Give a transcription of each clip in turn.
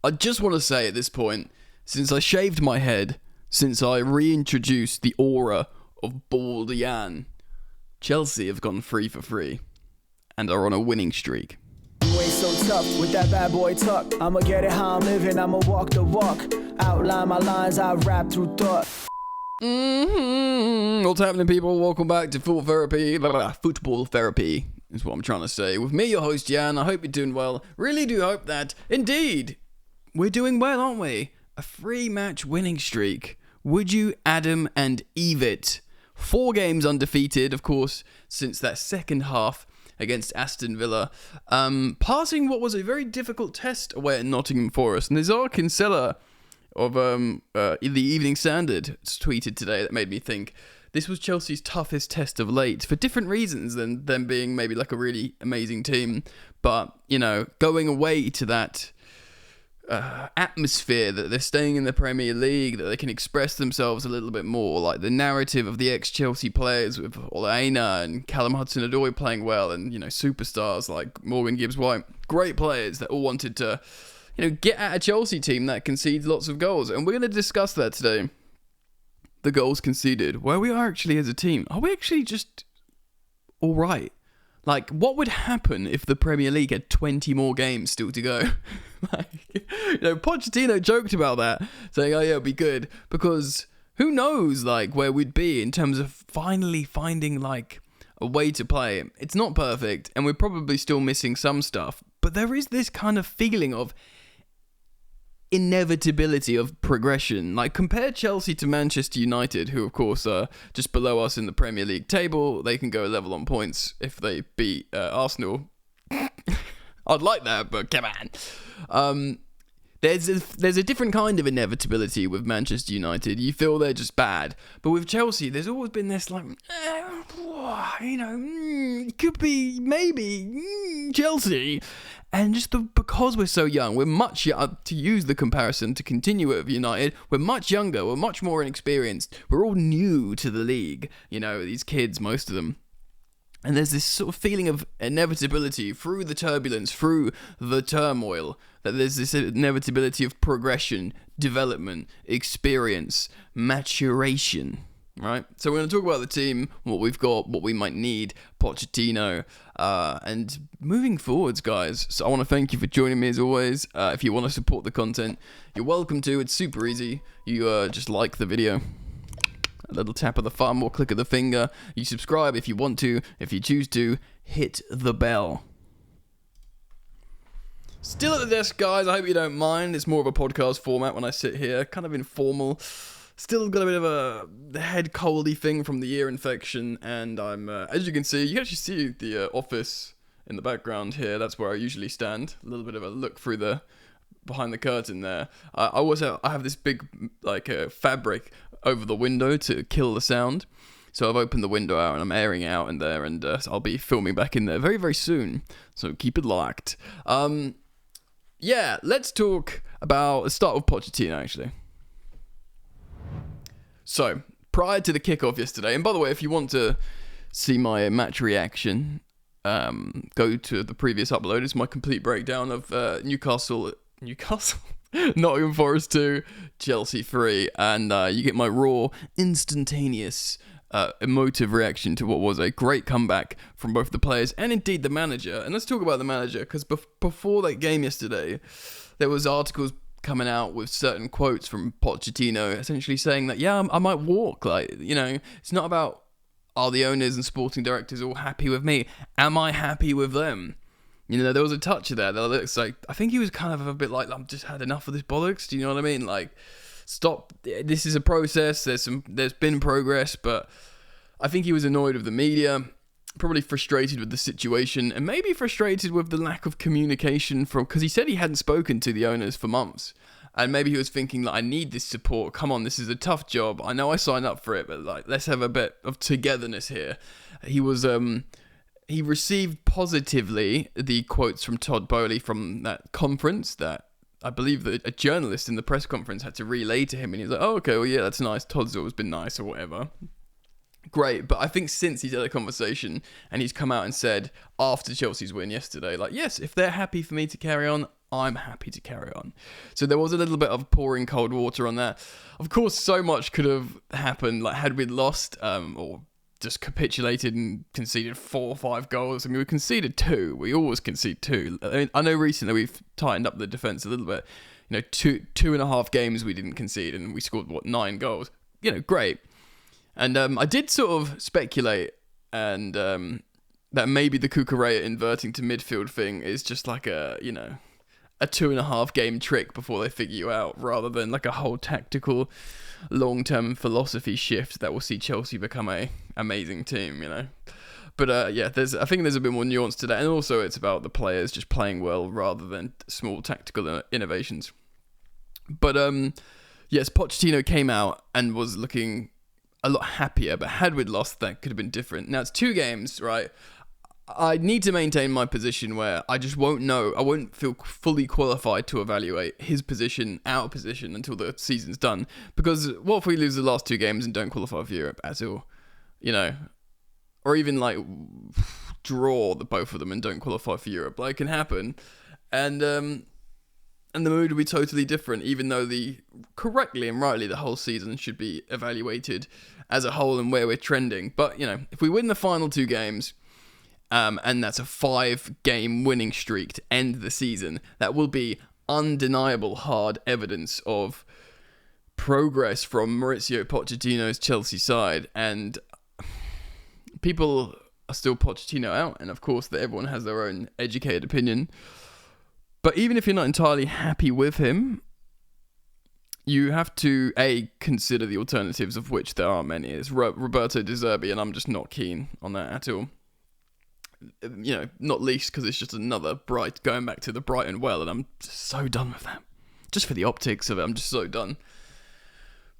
I just want to say at this point, since I shaved my head, since I reintroduced the aura of bald Jan, Chelsea have gone 3 for 3 and are on a winning streak. You ain't so tough with that bad boy tuck. I'ma get it how I'm living, I'ma walk the walk. Outline my lines, I rap through thought. What's happening, people? Welcome back to Football Therapy is what I'm trying to say. With me, your host, Jan. I hope you're doing well. Really do hope that, indeed, we're doing well, aren't we? A 3-match winning streak. Would you Adam and Eve it? 4 games undefeated, of course, since that second half against Aston Villa. Passing what was a very difficult test away at Nottingham Forest. And Nizar Kinsella of the Evening Standard tweeted today that made me think this was Chelsea's toughest test of late for different reasons than them being maybe like a really amazing team. But, you know, going away to that atmosphere that they're staying in the Premier League, that they can express themselves a little bit more, like the narrative of the ex-Chelsea players with Olaina and Callum Hudson-Odoi playing well, and, you know, superstars like Morgan Gibbs-White, great players that all wanted to, you know, get at a Chelsea team that concedes lots of goals. And we're going to discuss that today. The goals conceded, where we are actually as a team. Are we actually just all right? Like, what would happen if the Premier League had 20 more games still to go? Like, you know, Pochettino joked about that, saying, oh yeah, it'll be good, because who knows, like, where we'd be in terms of finally finding, like, a way to play. It's not perfect, and we're probably still missing some stuff, but there is this kind of feeling of inevitability of progression. Like, compare Chelsea to Manchester United, who of course are just below us in the Premier League table. They can go level on points if they beat Arsenal. I'd like that, but come on. There's a different kind of inevitability with Manchester United. You feel they're just bad, but with Chelsea, there's always been this like, it could be maybe Chelsea. And just because we're so young, we're much, to use the comparison to continue it with United, we're much younger, we're much more inexperienced, we're all new to the league, you know, these kids, most of them. And there's this sort of feeling of inevitability through the turbulence, through the turmoil, that there's this inevitability of progression, development, experience, maturation. Right, so we're going to talk about the team, what we've got, what we might need, Pochettino, and moving forwards, guys. So I want to thank you for joining me as always. If you want to support the content, you're welcome to. It's super easy. You just like the video, a little tap of the thumb or click of the finger. You subscribe if you want to. If you choose to, hit the bell. Still at the desk, guys. I hope you don't mind. It's more of a podcast format when I sit here, kind of informal. Still got a bit of a head coldy thing from the ear infection, and I'm, as you can see, actually see the office in the background here. That's where I usually stand. A little bit of a look through behind the curtain there. I have this big, like, fabric over the window to kill the sound. So I've opened the window out and I'm airing out in there, and so I'll be filming back in there very, very soon. So keep it locked. Yeah, let's talk about, let's start with Pochettino, actually. So, prior to the kickoff yesterday, and by the way, if you want to see my match reaction, go to the previous upload. It's my complete breakdown of Newcastle, Nottingham Forest 2, Chelsea 3, and you get my raw, instantaneous, emotive reaction to what was a great comeback from both the players and indeed the manager. And let's talk about the manager, because before that game yesterday, there was articles coming out with certain quotes from Pochettino essentially saying that, yeah, I might walk. Like, you know, it's not about, are the owners and sporting directors all happy with me? Am I happy with them? You know, there was a touch of that looks like, I think he was kind of a bit like, I've just had enough of this bollocks. Do you know what I mean? Like, stop. This is a process. There's been progress, but I think he was annoyed with the media, probably frustrated with the situation, and maybe frustrated with the lack of communication because he said he hadn't spoken to the owners for months, and maybe he was thinking, like, I need this support. Come on, this is a tough job. I know I signed up for it, but like, let's have a bit of togetherness here. He was he received positively the quotes from Todd Bowley from that conference that I believe that a journalist in the press conference had to relay to him, and he was like, oh, okay, well, yeah, that's nice. Todd's always been nice or whatever. Great, but I think since he's had a conversation and he's come out and said after Chelsea's win yesterday, like, yes, if they're happy for me to carry on, I'm happy to carry on. So there was a little bit of pouring cold water on that. Of course, so much could have happened. Like, had we lost, or just capitulated and conceded 4 or 5 goals. I mean, we conceded 2. We always concede 2. I mean, I know recently we've tightened up the defense a little bit. You know, two and a half games we didn't concede, and we scored 9 goals. You know, great. And I did sort of speculate, and that maybe the Cucurella inverting to midfield thing is just like a 2.5 game trick before they figure you out, rather than like a whole tactical long-term philosophy shift that will see Chelsea become a amazing team, you know. But I think there's a bit more nuance to that, and also it's about the players just playing well rather than small tactical innovations. But yes, Pochettino came out and was looking a lot happier, but had we lost, that could have been different. Now it's 2 games, right? I need to maintain my position where I just won't know. I won't feel fully qualified to evaluate his position, our position, until the season's done. Because what if we lose the last 2 games and don't qualify for Europe at all? You know? Or even like draw the both of them and don't qualify for Europe. Like, it can happen. And the mood will be totally different, even though correctly and rightly the whole season should be evaluated as a whole and where we're trending. But, you know, if we win the final 2 games, and that's a 5-game winning streak to end the season, that will be undeniable hard evidence of progress from Mauricio Pochettino's Chelsea side. And people are still Pochettino out, and of course that everyone has their own educated opinion. But even if you're not entirely happy with him, you have to consider the alternatives, of which there are many. It's Roberto De Zerbi, and I'm just not keen on that at all. You know, not least because it's just another going back to the Brighton well, and I'm just so done with that. Just for the optics of it, I'm just so done.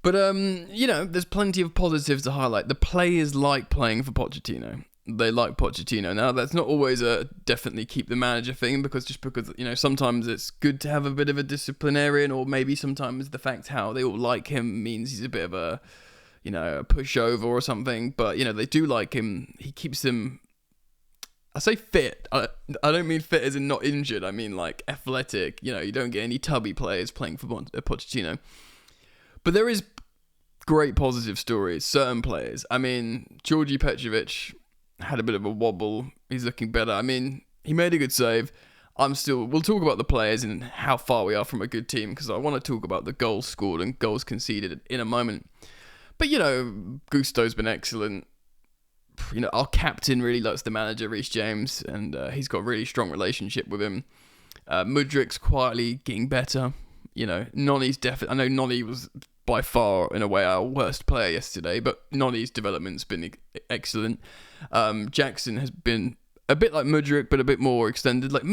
But, you know, there's plenty of positives to highlight. The players like playing for Pochettino. They like Pochettino. Now, that's not always a definitely keep the manager thing, because, you know, sometimes it's good to have a bit of a disciplinarian, or maybe sometimes the fact how they all like him means he's a bit of a, you know, a pushover or something. But, you know, they do like him. He keeps them... I say fit. I don't mean fit as in not injured. I mean like athletic. You know, you don't get any tubby players playing for Pochettino. But there is great positive stories. Certain players. I mean, Georgi Petrovic had a bit of a wobble. He's looking better. I mean, he made a good save. We'll talk about the players and how far we are from a good team, because I want to talk about the goals scored and goals conceded in a moment. But, you know, Gusto's been excellent. You know, our captain really likes the manager, Reece James, and he's got a really strong relationship with him. Mudrik's quietly getting better. You know, Noni's definitely... I know Noni was by far, in a way, our worst player yesterday, but Noni's development's been excellent. Jackson has been a bit like Mudrik, but a bit more extended. Like,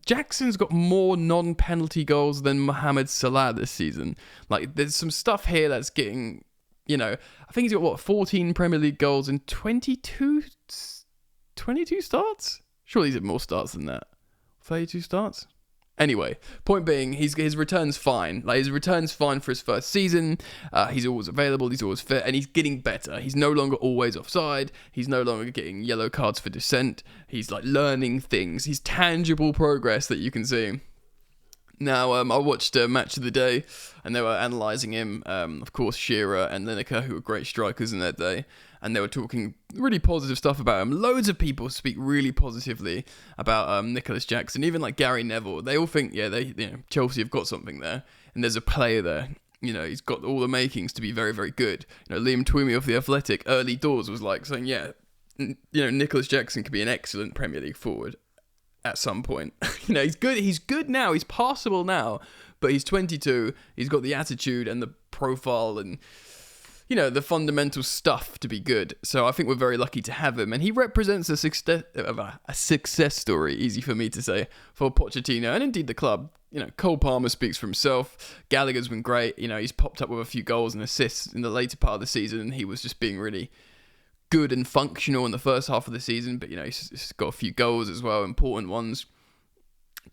Jackson's got more non-penalty goals than Mohamed Salah this season. Like, there's some stuff here that's getting... You know, I think he's got, 14 Premier League goals in 22 starts? Surely he's had more starts than that. 32 starts? Anyway, point being, his return's fine. Like, his return's fine for his first season. He's always available, he's always fit, and he's getting better. He's no longer always offside. He's no longer getting yellow cards for dissent. He's, like, learning things. He's tangible progress that you can see. Now, I watched Match of the Day, and they were analysing him. Of course, Shearer and Lineker, who were great strikers in their day, and they were talking really positive stuff about him. Loads of people speak really positively about Nicholas Jackson, even like Gary Neville. They all think, Chelsea have got something there, and there's a player there. You know, he's got all the makings to be very, very good. You know, Liam Twomey of The Athletic, early doors, was like saying, Nicholas Jackson could be an excellent Premier League forward at some point. You know, he's good now, he's passable now, but he's 22, he's got the attitude and the profile and, you know, the fundamental stuff to be good. So I think we're very lucky to have him, and he represents a success story, easy for me to say, for Pochettino and indeed the club. You know, Cole Palmer speaks for himself. Gallagher's been great. You know, he's popped up with a few goals and assists in the later part of the season, and he was just being really good and functional in the first half of the season, but, you know, he's got a few goals as well, important ones.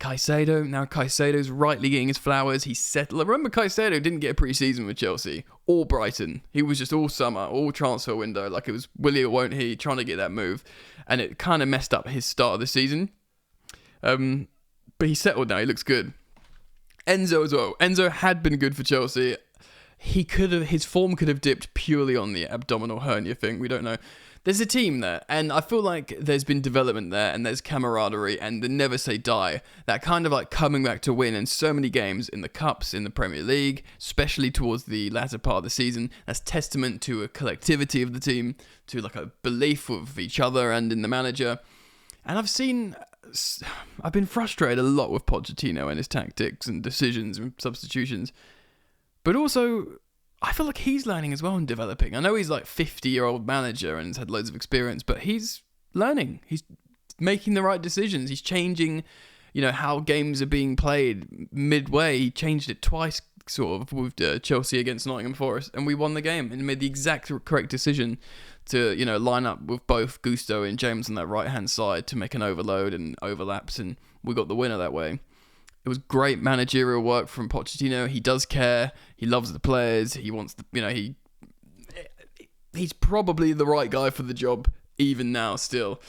Caicedo's rightly getting his flowers. He's settled. Remember, Caicedo didn't get a pre-season with Chelsea or Brighton. He was just all summer, all transfer window, like it was will he or won't he, trying to get that move, and it kind of messed up his start of the season. But he's settled now. He looks good. Enzo as well. Enzo had been good for Chelsea. His form could have dipped purely on the abdominal hernia thing. We don't know. There's a team there, and I feel like there's been development there, and there's camaraderie, and the never say die. That kind of like coming back to win in so many games in the Cups, in the Premier League, especially towards the latter part of the season. That's testament to a collectivity of the team, to like a belief of each other and in the manager. And I've been frustrated a lot with Pochettino and his tactics and decisions and substitutions. But also, I feel like he's learning as well and developing. I know he's like 50-year-old manager and has had loads of experience, but he's learning. He's making the right decisions. He's changing, how games are being played midway. He changed it twice, sort of, with Chelsea against Nottingham Forest, and we won the game and made the exact correct decision to, line up with both Gusto and James on that right-hand side to make an overload and overlaps, and we got the winner that way. It was great managerial work from Pochettino. He does care. He loves the players. He wants he's probably the right guy for the job even now still.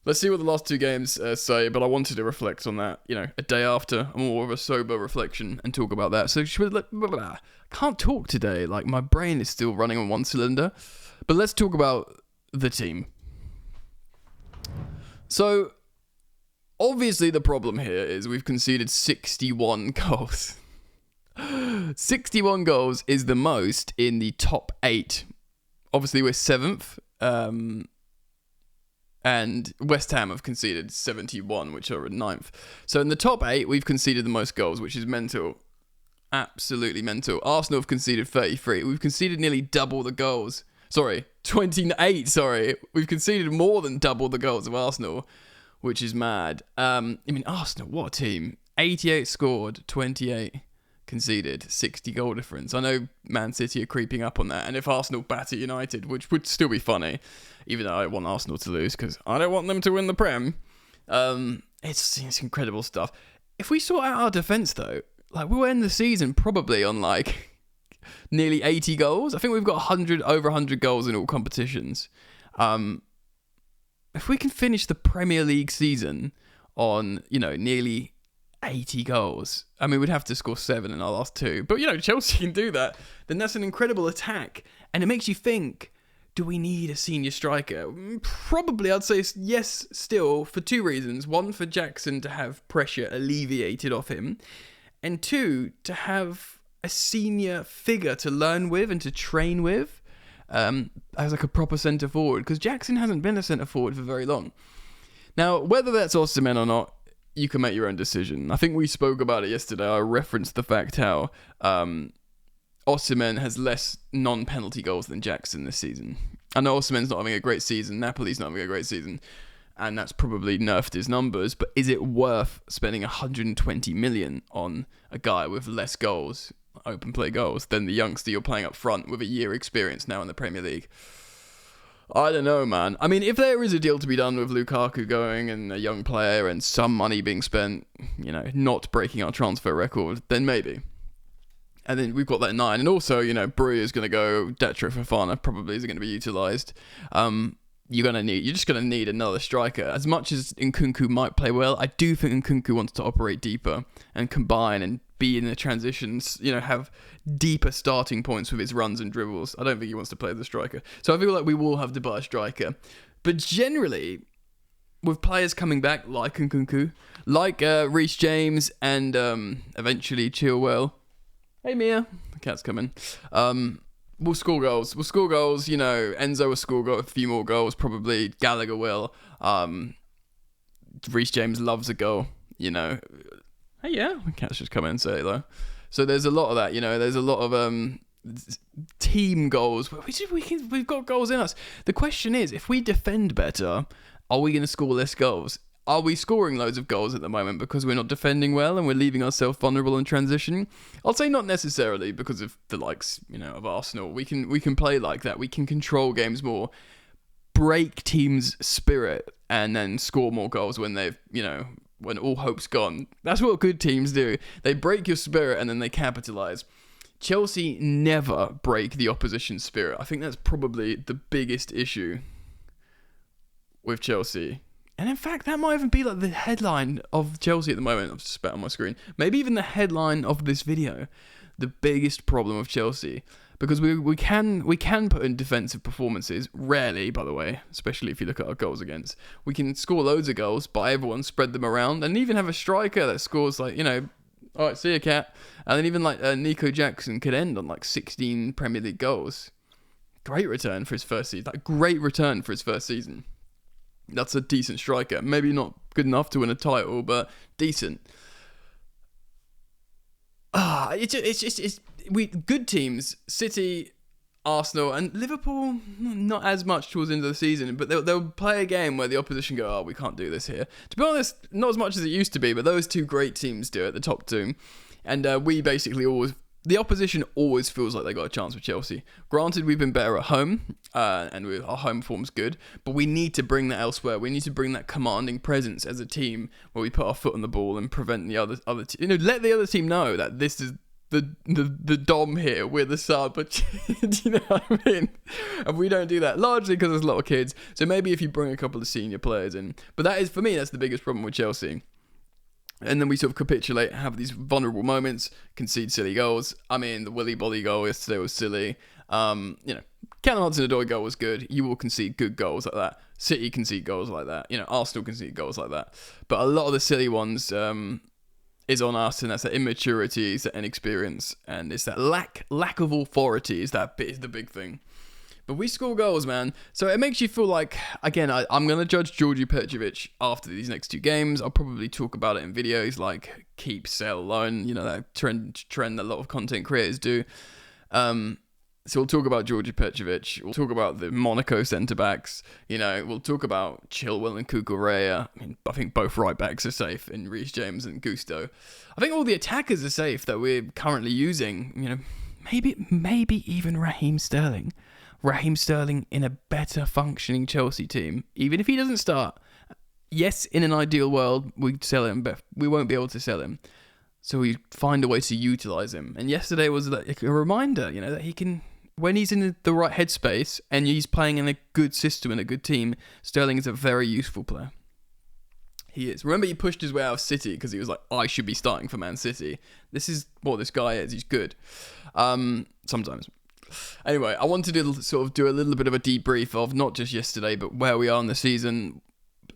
Let's see what the last two games say, but I wanted to reflect on that, a day after, more of a sober reflection and talk about that. So I can't talk today. Like, my brain is still running on one cylinder. But let's talk about the team. So, obviously the problem here is we've conceded 61 goals. 61 goals is the most in the top 8. Obviously we're 7th. And West Ham have conceded 71, which are at 9th. So in the top 8, we've conceded the most goals, which is mental. Absolutely mental. Arsenal have conceded 33. We've conceded nearly double the goals. 28, We've conceded more than double the goals of Arsenal, which is mad. Arsenal, what a team. 88 scored, 28 conceded, 60 goal difference. I know Man City are creeping up on that, and if Arsenal batter United, which would still be funny, even though I want Arsenal to lose, because I don't want them to win the Prem, it's incredible stuff. If we sort out our defence, though, we'll end the season probably on, nearly 80 goals. I think we've got over 100 goals in all competitions. If we can finish the Premier League season on, nearly 80 goals, we'd have to score 7 in our last 2. But, Chelsea can do that. Then that's an incredible attack. And it makes you think, do we need a senior striker? Probably, I'd say yes, still, for 2 reasons. 1, for Jackson to have pressure alleviated off him. And 2, to have a senior figure to learn with and to train with as a proper centre forward, because Jackson hasn't been a centre forward for very long. Now, whether that's Osimhen or not, you can make your own decision. I think we spoke about it yesterday. I referenced the fact how Osimhen has less non-penalty goals than Jackson this season. I know Osimhen's not having a great season, Napoli's not having a great season, and that's probably nerfed his numbers, but is it worth spending 120 million on a guy with less goals, open play goals, than the youngster you're playing up front with a year experience now in the Premier League? I don't know, man. If there is a deal to be done with Lukaku going and a young player and some money being spent, not breaking our transfer record, then maybe. And then we've got that 9. And also, Brewer's going to go, Datro Fofana probably is going to be utilised. You're just going to need another striker. As much as Nkunku might play well, I do think Nkunku wants to operate deeper and combine and be in the transitions, have deeper starting points with his runs and dribbles. I don't think he wants to play as a striker. So I feel like we will have to buy a striker. But generally, with players coming back like Nkunku, like Reece James and eventually Chilwell. Hey Mia, the cat's coming. We'll score goals. Enzo will score a few more goals, probably. Gallagher will. Reece James loves a goal, Hey, yeah. The cat's just come in and say it, though. So there's a lot of that, There's a lot of team goals. We've got goals in us. The question is, if we defend better, are we going to score less goals? Are we scoring loads of goals at the moment because we're not defending well and we're leaving ourselves vulnerable in transition? I'll say not necessarily because of the likes, of Arsenal. We can play like that. We can control games more, break teams' spirit, and then score more goals when they've, when all hope's gone. That's what good teams do. They break your spirit and then they capitalise. Chelsea never break the opposition's spirit. I think that's probably the biggest issue with Chelsea. And in fact, that might even be like the headline of Chelsea at the moment. I've just spat on my screen. Maybe even the headline of this video. The biggest problem of Chelsea. Because we can put in defensive performances, rarely, by the way, especially if you look at our goals against. We can score loads of goals, but everyone spread them around, and even have a striker that scores like, all right, see ya, cat. And then even like Nico Jackson could end on like 16 Premier League goals. Great return for his first season. Great return for his first season. That's a decent striker. Maybe not good enough to win a title, but decent. Good teams, City, Arsenal, and Liverpool, not as much towards the end of the season, but they'll play a game where the opposition go, we can't do this here. To be honest, not as much as it used to be, but those two great teams do it, the top two. And we basically the opposition always feels like they got a chance with Chelsea. Granted, we've been better at home, and our home form's good, but we need to bring that elsewhere. We need to bring that commanding presence as a team where we put our foot on the ball and prevent the other team. Let the other team know that this is the dom here, we're the sub, but do you know what I mean? And we don't do that, largely because there's a lot of kids. So maybe if you bring a couple of senior players in, but that is, for me, that's the biggest problem with Chelsea. And then we sort of capitulate, have these vulnerable moments, concede silly goals. I mean, the Willy Bolly goal yesterday was silly. Callum Hudson-Odoi goal was good. You will concede good goals like that. City concede goals like that. Arsenal concede goals like that. But a lot of the silly ones is on us, and that's that immaturity, it's that inexperience, and it's that lack of authority is the big thing. But we score goals, man. So it makes you feel like, again, I'm going to judge Georgi Petrovic after these next two games. I'll probably talk about it in videos like keep, sell, loan, that trend that a lot of content creators do. So we'll talk about Georgi Petrovic. We'll talk about the Monaco centre-backs. We'll talk about Chilwell and Cucurella. I think both right-backs are safe in Reece James and Gusto. I think all the attackers are safe that we're currently using. Maybe even Raheem Sterling. Raheem Sterling in a better functioning Chelsea team, even if he doesn't start. Yes, in an ideal world, we'd sell him, but we won't be able to sell him. So we find a way to utilise him. And yesterday was like a reminder, that he can, when he's in the right headspace and he's playing in a good system and a good team, Sterling is a very useful player. He is. Remember, he pushed his way out of City because he was like, I should be starting for Man City. This is what this guy is. He's good. Sometimes. Anyway, I wanted to sort of do a little bit of a debrief of not just yesterday, but where we are in the season,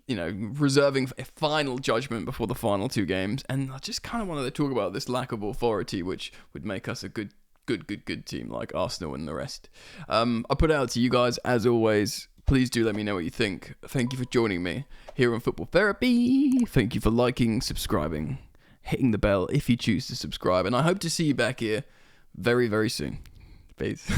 reserving a final judgment before the final two games. And I just kind of wanted to talk about this lack of authority, which would make us a good team like Arsenal and the rest. I put it out to you guys, as always. Please do let me know what you think. Thank you for joining me here on Football Therapy. Thank you for liking, subscribing, hitting the bell if you choose to subscribe. And I hope to see you back here very, very soon. Peace.